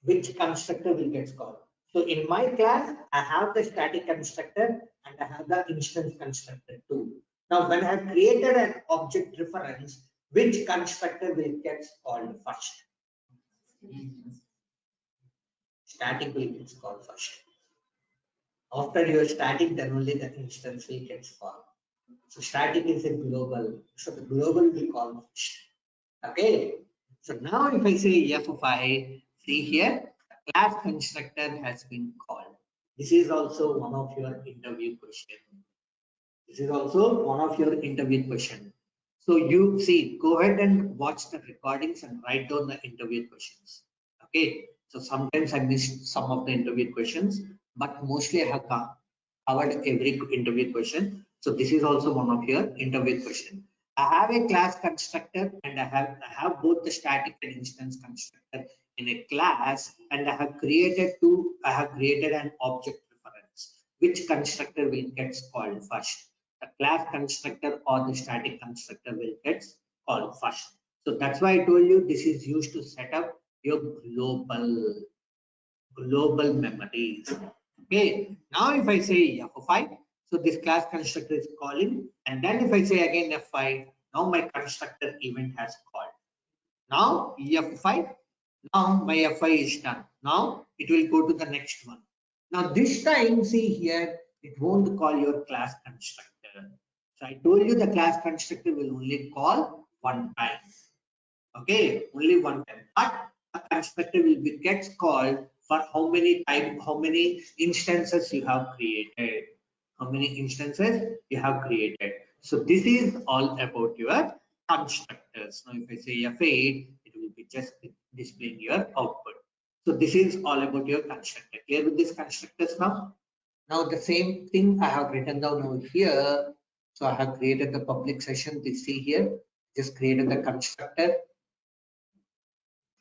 Which constructor will get called? So in my class, I have the static constructor and I have the instance constructor too. Now when I have created an object reference, which constructor will get called first? Static will get called first. After your static, then only the instance will get called. So static is a global, so the global will call first. Okay. So now if I say F5, see here, class constructor has been called. This is also one of your interview question. This is also one of your interview question. So you see, go ahead and watch the recordings and write down the interview questions. Okay. So sometimes I missed some of the interview questions, but mostly I have covered every interview question. So this is also one of your interview question. I have a class constructor and I have both the static and instance constructor in a class, and I have created an object reference. Which constructor will get called first? The class constructor or the static constructor will get called first. So that's why I told you this is used to set up your global memories. Okay, now if I say F5, so this class constructor is calling, and then if I say again F5, now my constructor event has called. Now F5, now my F5 is done. Now it will go to the next one. Now this time, see here, it won't call your class constructor. So I told you the class constructor will only call one time. Okay, only one time. But a constructor will be gets called for how many instances you have created. How many instances you have created. So this is all about your constructors. Now if I say F8, it will be just displaying your output. So this is all about your constructor. Clear with these constructors now? Now the same thing I have written down over here. So I have created the public session. You see here, just created the constructor,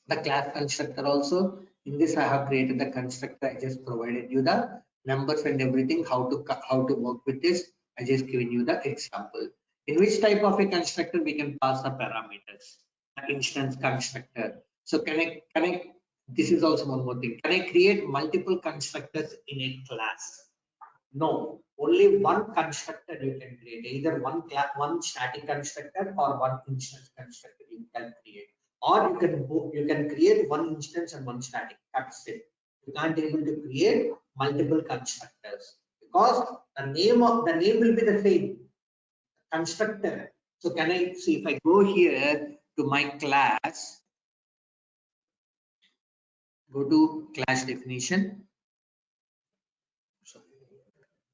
the class constructor also. In this I have created the constructor. I just provided you the numbers and everything, how to work with this. I just given you the example. In which type of a constructor we can pass the parameters? The instance constructor. So can I this is also one more thing. Can I create multiple constructors in a class? No, only one constructor you can create. Either one static constructor or one instance constructor you can create. Or you can create one instance and one static. That's it. You can't able to create multiple constructors because the name will be the same constructor. So can I see if I go here to my class, go to class definition. So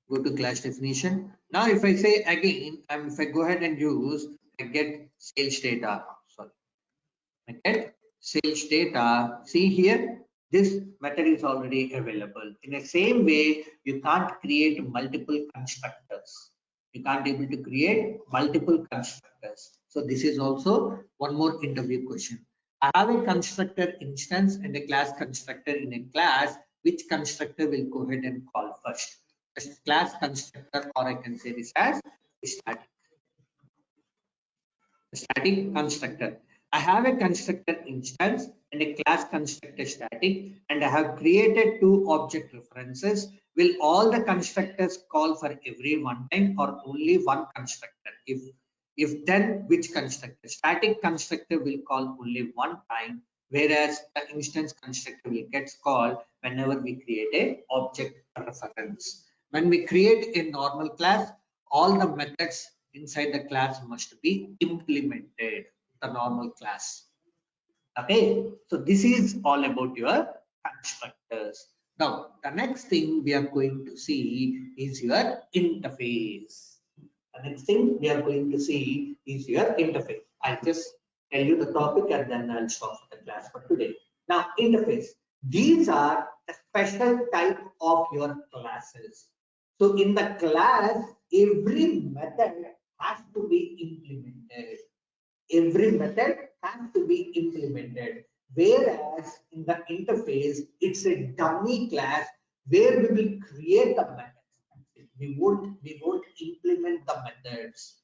go to class definition. Now, if I say again, if I go ahead and use, I get sales data. Sorry, I get sales data. See here, this method is already available. In the same way, you can't create multiple constructors. You can't able to create multiple constructors. So this is also one more interview question. I have a constructor instance and a class constructor in a class. Which constructor will go ahead and call first? Class constructor, or I can say this as static constructor. I have a constructor instance and a class constructor static, and I have created two object references. Will all the constructors call for every one time or only one constructor? If then, which constructor? Static constructor will call only one time, whereas the instance constructor will get called whenever we create a object reference. When we create a normal class, all the methods inside the class must be implemented, the normal class. Okay, so this is all about your constructors. Now, the next thing we are going to see is your interface. The next thing we are going to see is your interface. I'll just tell you the topic and then I'll stop the class for today. Now, interface. These are a special type of your classes. So in the class, every method has to be implemented. Every method has to be implemented. Whereas in the interface, it's a dummy class where we will create the methods. We won't implement the methods.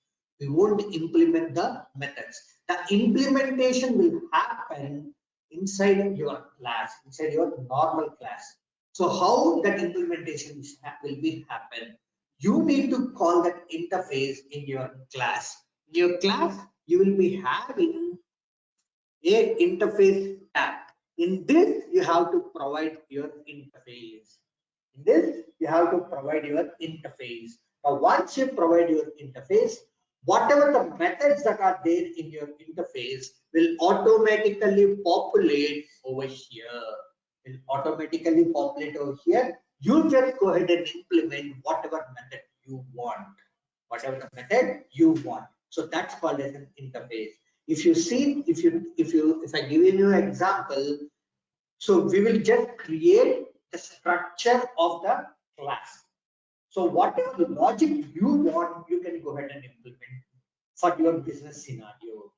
We won't implement the methods. The implementation will happen inside your class, inside your normal class. So how that implementation will be happen? You need to call that interface in your class. In your class, you will be having a interface tab. In this, you have to provide your interface. In this, you have to provide your interface. Now, once you provide your interface, whatever the methods that are there in your interface will automatically populate over here. Will automatically populate over here. You just go ahead and implement whatever method you want. Whatever the method you want. So that's called as an interface. If you see, if I give you an example, so we will just create the structure of the class. So whatever logic you want, you can go ahead and implement for your business scenario.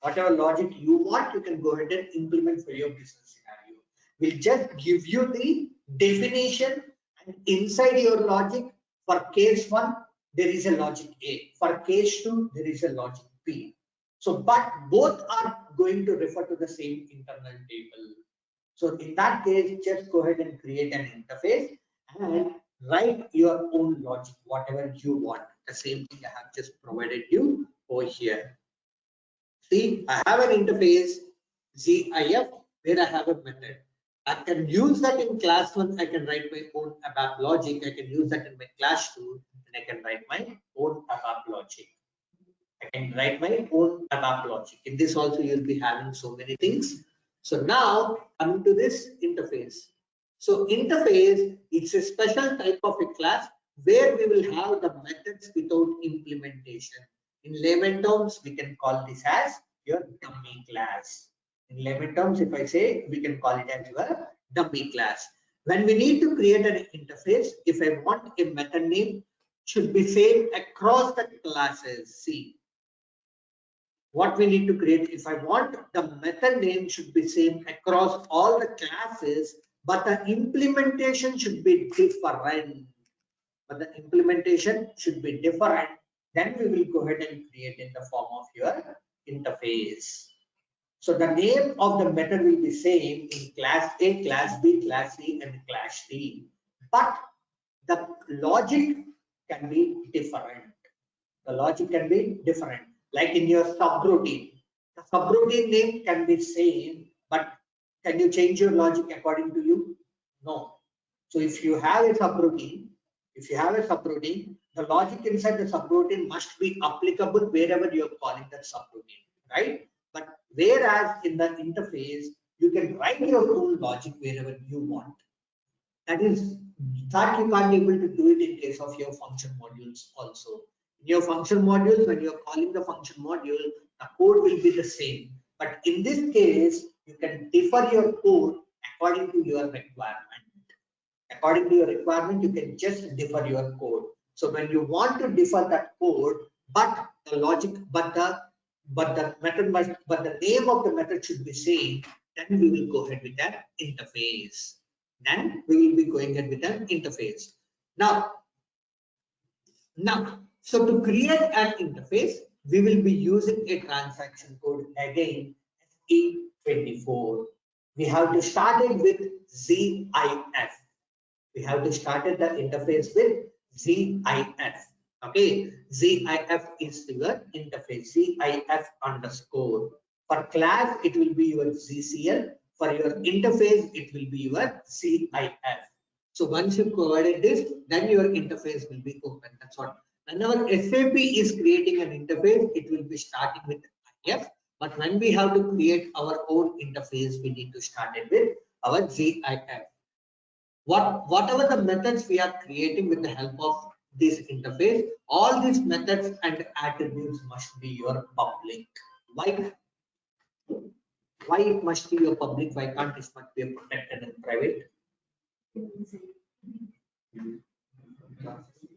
Whatever logic you want, you can go ahead and implement for your business scenario. We'll just give you the definition, and inside your logic, for case 1, there is a logic A. For case 2, there is a logic B. So, but both are going to refer to the same internal table. So in that case, just go ahead and create an interface and write your own logic, whatever you want. The same thing I have just provided you over here. See, I have an interface ZIF where I have a method. I can use that in class 1. I can write my own ABAP logic. I can use that in my class 2, and I can write my own ABAP logic. I can write my own ABAP logic. In this also, you'll be having so many things. So now coming to this interface. So interface, it's a special type of a class where we will have the methods without implementation. In layman terms, we can call this as your dummy class. In layman terms, if I say, we can call it as your dummy class. When we need to create an interface, if I want a method name, should be same across the classes. See, what we need to create, if I want the method name should be same across all the classes, but the implementation should be different. Then we will go ahead and create in the form of your interface. So the name of the method will be same in class A, class B, class C, and class D, but the logic can be different. The logic can be different. Like in your subroutine, the subroutine name can be same, but can you change your logic according to you? No. So if you have a subroutine, the logic inside the subroutine must be applicable wherever you're calling that subroutine, right? But whereas in the interface, you can write your own logic wherever you want. That is, that you can't able to do it in case of your function modules also. In your function modules, when you're calling the function module, the code will be the same. But in this case, you can differ your code according to your requirement. According to your requirement, you can just differ your code. So when you want to differ that code, but the logic, but the method must, but the name of the method should be same, then we will go ahead with that interface. Then we will be going ahead with an interface. Now, so to create an interface, we will be using a transaction code again, SE24. We have to start it with ZIF. We have to start the interface with ZIF. Okay, ZIF is your interface, ZIF underscore. For class, it will be your ZCL. For your interface, it will be your ZIF. So once you provided this, then your interface will be open. That's what. Whenever SAP is creating an interface, it will be starting with IF. But when we have to create our own interface, we need to start it with our ZIF. Whatever the methods we are creating with the help of this interface, all these methods and attributes must be your public. Why it must be your public? Why can't it must be protected and private?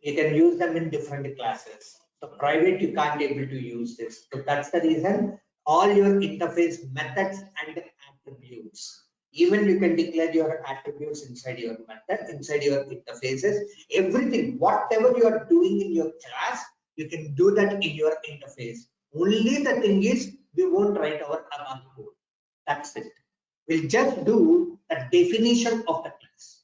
You can use them in different classes. So private, you can't able to use this. So that's the reason all your interface methods and attributes. Even you can declare your attributes inside your method, inside your interfaces, everything, whatever you are doing in your class, you can do that in your interface. Only the thing is, we won't write our ABAP code. That's it. We'll just do a definition of the class.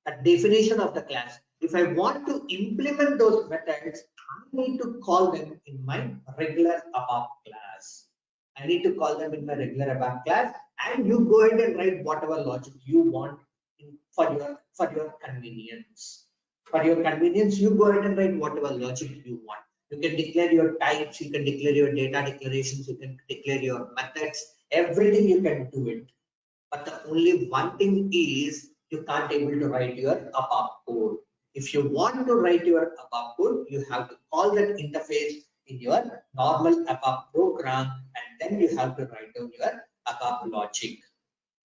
A definition of the class. If I want to implement those methods, I need to call them in my regular ABAP class. I need to call them in my regular ABAP class, and you go ahead and write whatever logic you want for your convenience. For your convenience, you go ahead and write whatever logic you want. You can declare your types, you can declare your data declarations, you can declare your methods, everything you can do it. But the only one thing is, you can't able to write your ABAP code. If you want to write your ABAP code, you have to call that interface in your normal ABAP program, and then you have to write down your ABAP logic.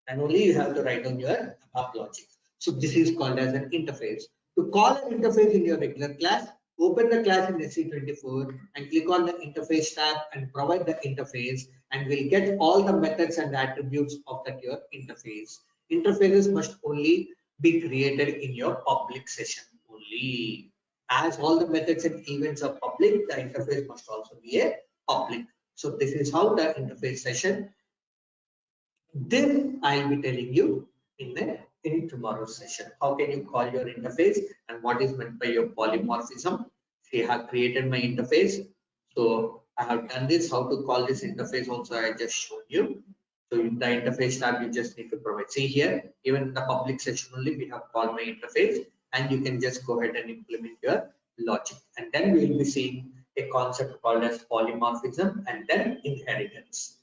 And only you have to write down your ABAP logic. So this is called as an interface. To call an interface in your regular class, open the class in SE24 and click on the interface tab and provide the interface, and we'll get all the methods and attributes of that your interface. Interfaces must only be created in your public session only. As all the methods and events are public, the interface must also be a public. So this is how the interface session. This I'll be telling you in tomorrow's session. How can you call your interface and what is meant by your polymorphism? See, I have created my interface. So I have done this. How to call this interface also I just showed you. So in the interface tab, you just need to provide. See here, even in the public section only, we have called my interface, and you can just go ahead and implement your logic. And then we will be seeing a concept called as polymorphism and then inheritance.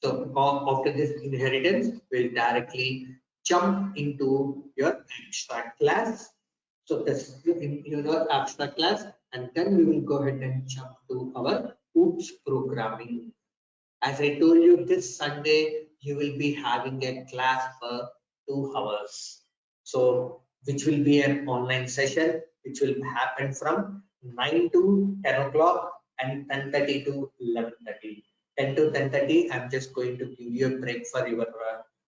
So after this inheritance, we'll directly jump into your abstract class. So this in your abstract class, and then we will go ahead and jump to our OOPS programming. As I told you, this Sunday you will be having a class for 2 hours. So which will be an online session, which will happen from 9 to 10 o'clock and 10:30 to 11:30. 10 to 10:30, I'm just going to give you a break for your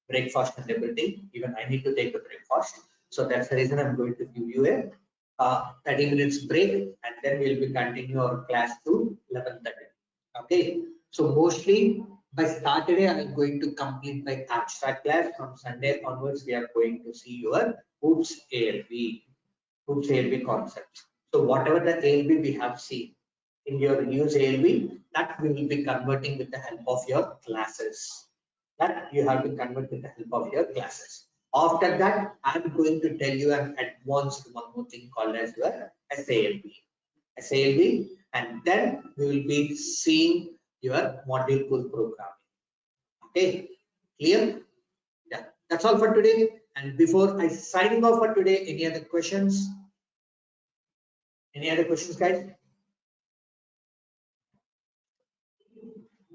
breakfast and everything. Even I need to take a breakfast. So that's the reason I'm going to give you a 30 minutes break, and then we'll be continue our class to 11:30. Okay. So mostly by Saturday, I'm going to complete my abstract class. From Sunday onwards, we are going to see your OOPS ALB concepts. So whatever the ALB we have seen in your use ALB, that we will be converting with the help of your classes. That you have to convert with the help of your classes. After that, I'm going to tell you an advanced one more thing called as your SALB, and then we will be seeing your module pool programming. Okay, clear? Yeah, that's all for today. And before I signing off for today, any other questions? Any other questions, guys?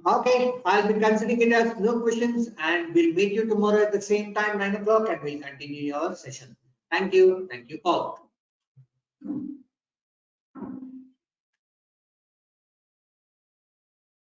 Okay, I'll be considering it as no questions, and we'll meet you tomorrow at the same time, 9 o'clock, and we'll continue your session. Thank you all.